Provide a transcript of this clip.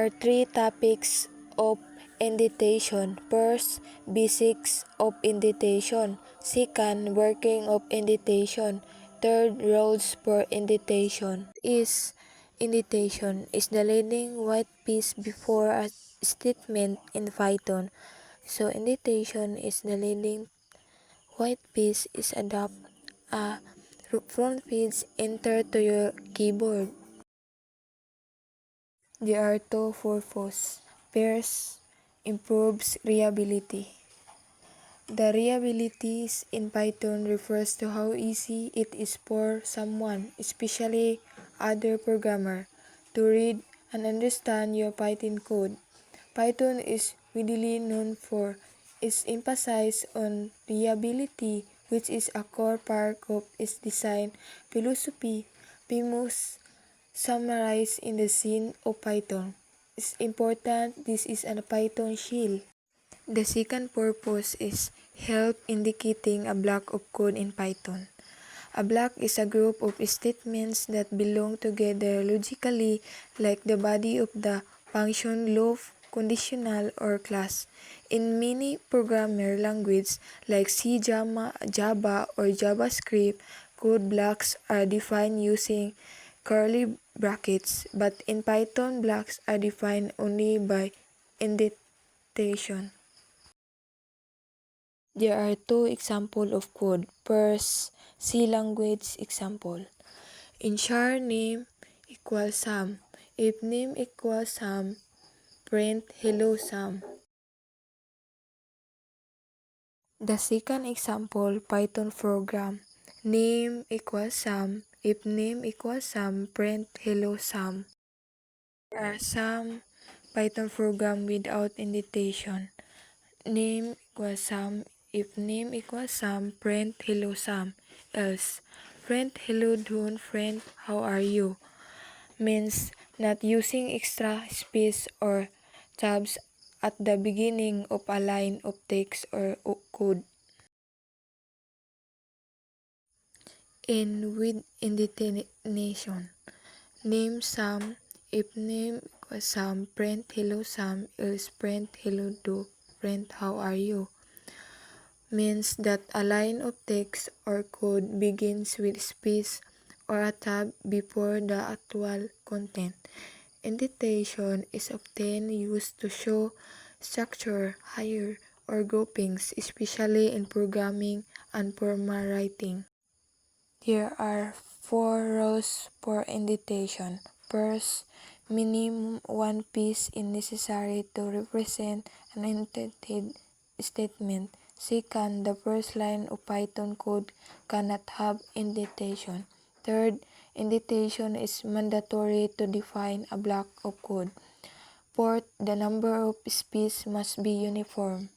are three topics of indentation. First, basics of indentation. Second, working of indentation. Third, rules for indentation. Indentation is the leading white piece before a statement in Python. So indentation is the leading white piece is a front page enter to your keyboard. There are two purposes. First, improves readability. The readability in Python refers to how easy it is for someone, especially other programmer, to read and understand your Python code. Python is widely known for its emphasis on readability, which is a core part of its design philosophy. Famous summarized in the scene of Python. It's important this is a Python shell. The second purpose is help indicating a block of code in Python. A block is a group of statements that belong together logically like the body of the function, loop, conditional, or class. In many programming languages like C, Java, or JavaScript, code blocks are defined using curly brackets, but in Python, blocks are defined only by indentation. There are two examples of code. First, C language example. In char name equals Sam. If name equals Sam, print hello Sam. The second example, Python program. Name equals Sam. If name equals Sam, print hello Sam. There are some Python program without indentation. Name equals Sam. If name equals Sam, print hello Sam. Else, print hello Dune, friend, how are you? Means not using extra space or tabs at the beginning of a line of text or code. In with indentation. Name Sam. If name equals Sam, print hello Sam. Else print hello do, print how are you? Means that a line of text or code begins with space or a tab before the actual content. Indentation is often used to show structure, higher, or groupings, especially in programming and formal writing. Here are four rules for indentation. First, minimum one piece is necessary to represent an indented statement. Second, the first line of Python code cannot have indentation. Third, indentation is mandatory to define a block of code. Fourth, the number of spaces must be uniform.